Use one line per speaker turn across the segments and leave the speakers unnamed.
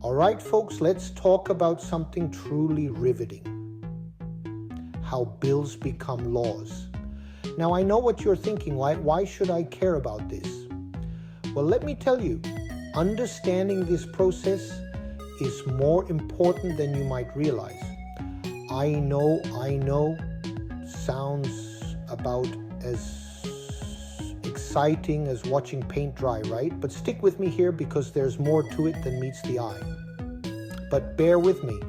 All right, folks, let's talk about something truly riveting. How bills become laws. Now, I know what you're thinking. Why should I care about this? Well, let me tell you, understanding this process is more important than you might realize. I know, sounds about as exciting as watching paint dry, right? But stick with me here because there's more to it than meets the eye. But bear with me.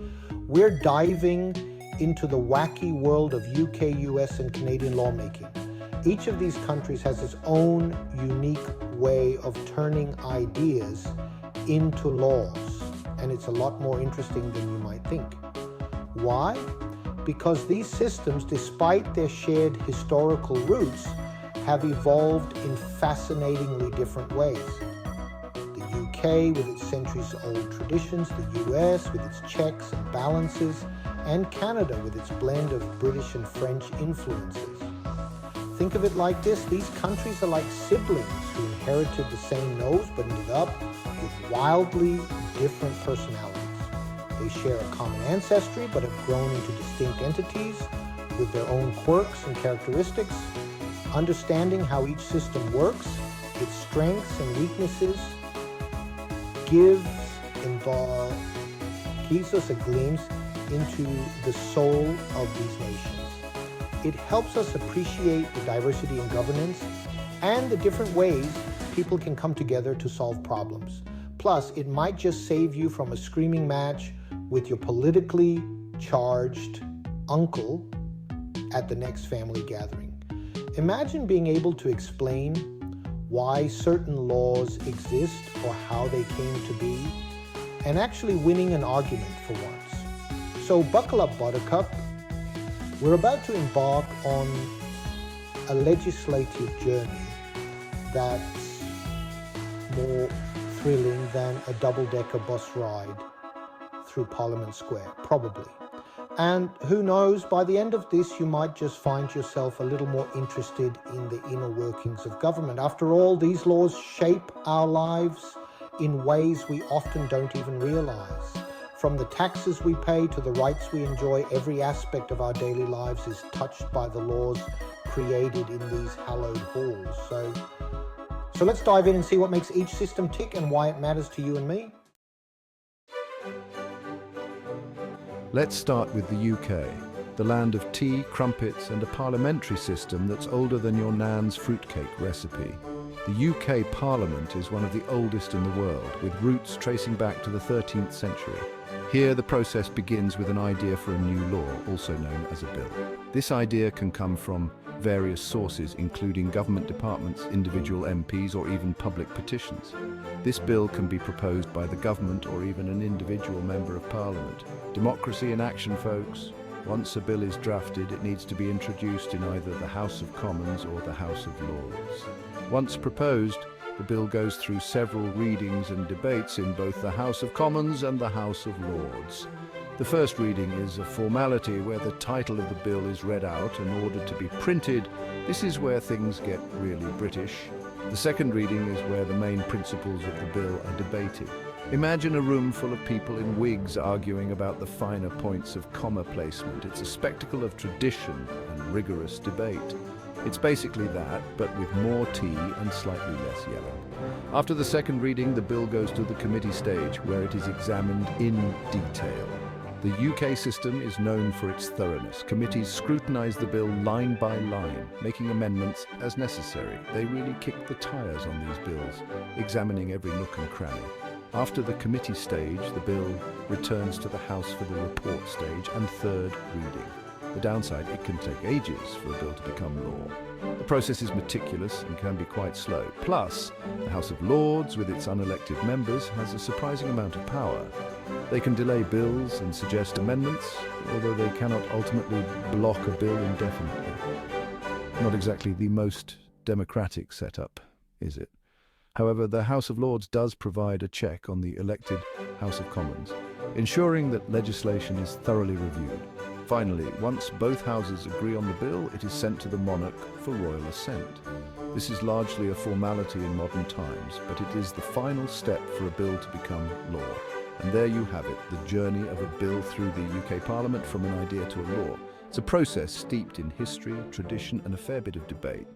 We're diving into the wacky world of UK, US, and Canadian lawmaking. Each of these countries has its own unique way of turning ideas into laws, and it's a lot more interesting than you might think. Why? Because these systems, despite their shared historical roots, have evolved in fascinatingly different ways. The UK with its centuries-old traditions, the US with its checks and balances, and Canada with its blend of British and French influences. Think of it like this: these countries are like siblings who inherited the same nose but ended up with wildly different personalities. They share a common ancestry but have grown into distinct entities with their own quirks and characteristics. Understanding how each system works, its strengths and weaknesses, gives us a glimpse into the soul of these nations. It helps us appreciate the diversity in governance and the different ways people can come together to solve problems. Plus, it might just save you from a screaming match with your politically charged uncle at the next family gathering. Imagine being able to explain why certain laws exist or how they came to be, and actually winning an argument for once. So buckle up, Buttercup. We're about to embark on a legislative journey that's more thrilling than a double-decker bus ride through Parliament Square, probably. And who knows, by the end of this, you might just find yourself a little more interested in the inner workings of government. After all, these laws shape our lives in ways we often don't even realize. From the taxes we pay to the rights we enjoy, every aspect of our daily lives is touched by the laws created in these hallowed halls. So let's dive in and see what makes each system tick and why it matters to you and me.
Let's start with the UK, the land of tea, crumpets, and a parliamentary system that's older than your nan's fruitcake recipe. The UK Parliament is one of the oldest in the world, with roots tracing back to the 13th century. Here, the process begins with an idea for a new law, also known as a bill. This idea can come from various sources, including government departments, individual MPs, or even public petitions. This bill can be proposed by the government or even an individual member of Parliament. Democracy in action, folks. Once a bill is drafted, it needs to be introduced in either the House of Commons or the House of Lords. Once proposed, the bill goes through several readings and debates in both the House of Commons and the House of Lords. The first reading is a formality where the title of the bill is read out in order to be printed. This is where things get really British. The second reading is where the main principles of the bill are debated. Imagine a room full of people in wigs arguing about the finer points of comma placement. It's a spectacle of tradition and rigorous debate. It's basically that, but with more tea and slightly less yellow. After the second reading, the bill goes to the committee stage, where it is examined in detail. The UK system is known for its thoroughness. Committees scrutinise the bill line by line, making amendments as necessary. They really kick the tyres on these bills, examining every nook and cranny. After the committee stage, the bill returns to the House for the report stage and third reading. The downside, it can take ages for a bill to become law. The process is meticulous and can be quite slow. Plus, the House of Lords, with its unelected members, has a surprising amount of power. They can delay bills and suggest amendments, although they cannot ultimately block a bill indefinitely. Not exactly the most democratic setup, is it? However, the House of Lords does provide a check on the elected House of Commons, ensuring that legislation is thoroughly reviewed. Finally, once both houses agree on the bill, it is sent to the monarch for royal assent. This is largely a formality in modern times, but it is the final step for a bill to become law. And there you have it, the journey of a bill through the UK Parliament from an idea to a law. It's a process steeped in history, tradition, and a fair bit of debate.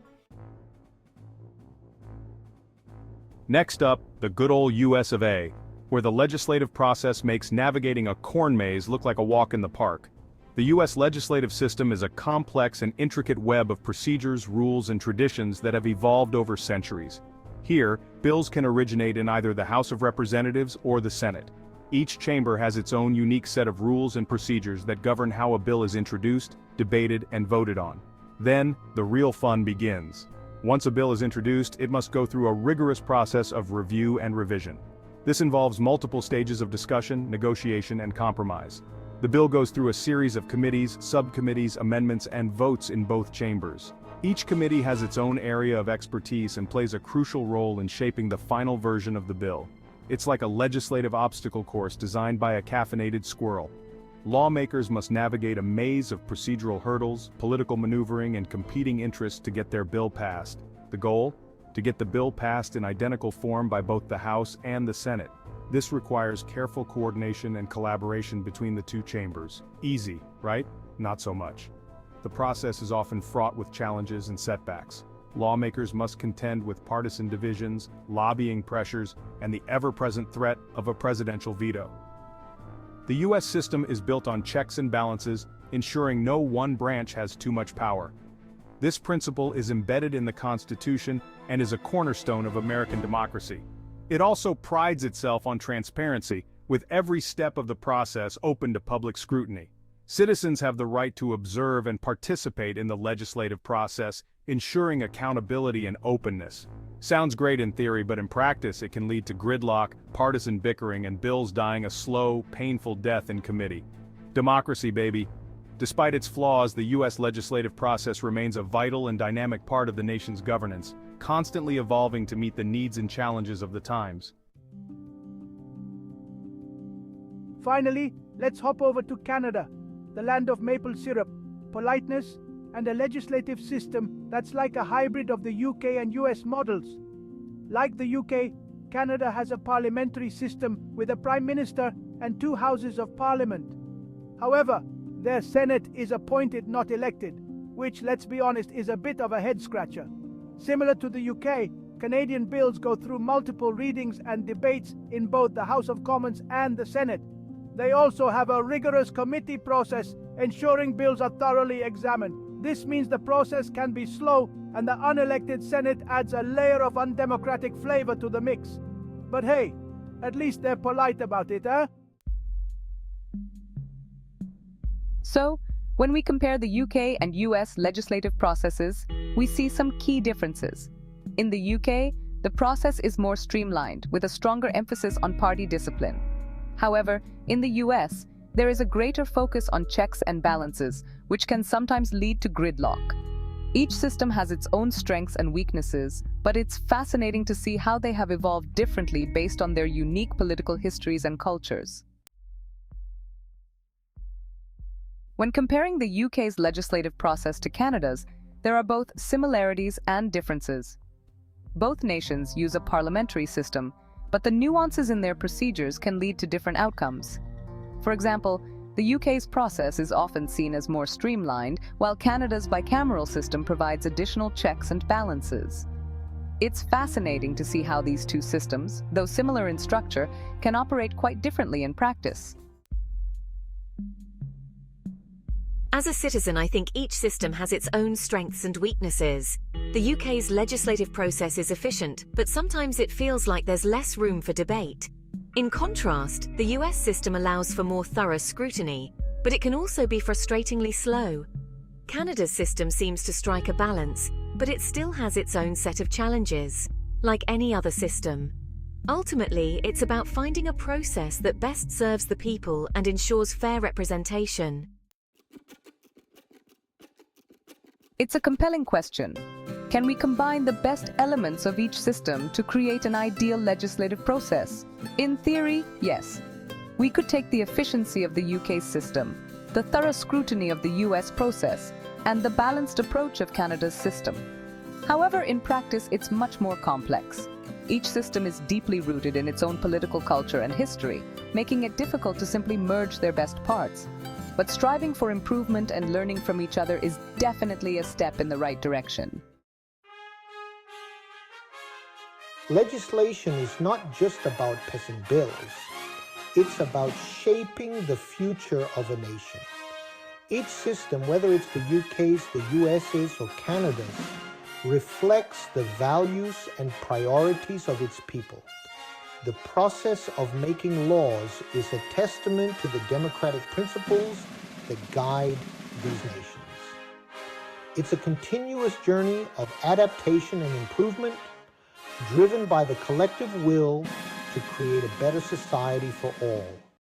Next up, the good old US of A, where the legislative process makes navigating a corn maze look like a walk in the park. The US legislative system is a complex and intricate web of procedures, rules, and traditions that have evolved over centuries. Here, bills can originate in either the House of Representatives or the Senate. Each chamber has its own unique set of rules and procedures that govern how a bill is introduced, debated, and voted on. Then, the real fun begins. Once a bill is introduced, it must go through a rigorous process of review and revision. This involves multiple stages of discussion, negotiation, and compromise. The bill goes through a series of committees, subcommittees, amendments, and votes in both chambers. Each committee has its own area of expertise and plays a crucial role in shaping the final version of the bill. It's like a legislative obstacle course designed by a caffeinated squirrel. Lawmakers must navigate a maze of procedural hurdles, political maneuvering, and competing interests to get their bill passed. The goal? To get the bill passed in identical form by both the House and the Senate. This requires careful coordination and collaboration between the two chambers. Easy, right? Not so much. The process is often fraught with challenges and setbacks. Lawmakers must contend with partisan divisions, lobbying pressures, and the ever-present threat of a presidential veto. The US system is built on checks and balances, ensuring no one branch has too much power. This principle is embedded in the Constitution and is a cornerstone of American democracy. It also prides itself on transparency, with every step of the process open to public scrutiny. Citizens have the right to observe and participate in the legislative process, ensuring accountability and openness. Sounds great in theory, but in practice it can lead to gridlock, partisan bickering, and bills dying a slow, painful death in committee. Democracy, baby. Despite its flaws, the US legislative process remains a vital and dynamic part of the nation's governance, constantly evolving to meet the needs and challenges of the times.
Finally, let's hop over to Canada, the land of maple syrup, politeness, and a legislative system that's like a hybrid of the UK and US models. Like the UK, Canada has a parliamentary system with a Prime Minister and two Houses of Parliament. However, their Senate is appointed, not elected, which, let's be honest, is a bit of a head-scratcher. Similar to the UK, Canadian bills go through multiple readings and debates in both the House of Commons and the Senate. They also have a rigorous committee process, ensuring bills are thoroughly examined. This means the process can be slow, and the unelected Senate adds a layer of undemocratic flavor to the mix. But hey, at least they're polite about it, huh?
So, when we compare the UK and US legislative processes, we see some key differences. In the UK, the process is more streamlined, with a stronger emphasis on party discipline. However, in the US, there is a greater focus on checks and balances, which can sometimes lead to gridlock. Each system has its own strengths and weaknesses, but it's fascinating to see how they have evolved differently based on their unique political histories and cultures. When comparing the UK's legislative process to Canada's, there are both similarities and differences. Both nations use a parliamentary system, but the nuances in their procedures can lead to different outcomes. For example, the UK's process is often seen as more streamlined, while Canada's bicameral system provides additional checks and balances. It's fascinating to see how these two systems, though similar in structure, can operate quite differently in practice.
As a citizen, I think each system has its own strengths and weaknesses. The UK's legislative process is efficient, but sometimes it feels like there's less room for debate. In contrast, the US system allows for more thorough scrutiny, but it can also be frustratingly slow. Canada's system seems to strike a balance, but it still has its own set of challenges, like any other system. Ultimately, it's about finding a process that best serves the people and ensures fair representation.
It's a compelling question. Can we combine the best elements of each system to create an ideal legislative process? In theory, yes. We could take the efficiency of the UK system, the thorough scrutiny of the US process, and the balanced approach of Canada's system. However, in practice, it's much more complex. Each system is deeply rooted in its own political culture and history, making it difficult to simply merge their best parts. But striving for improvement and learning from each other is definitely a step in the right direction.
Legislation is not just about passing bills. It's about shaping the future of a nation. Each system, whether it's the UK's, the US's, or Canada's, reflects the values and priorities of its people. The process of making laws is a testament to the democratic principles that guide these nations. It's a continuous journey of adaptation and improvement, driven by the collective will to create a better society for all.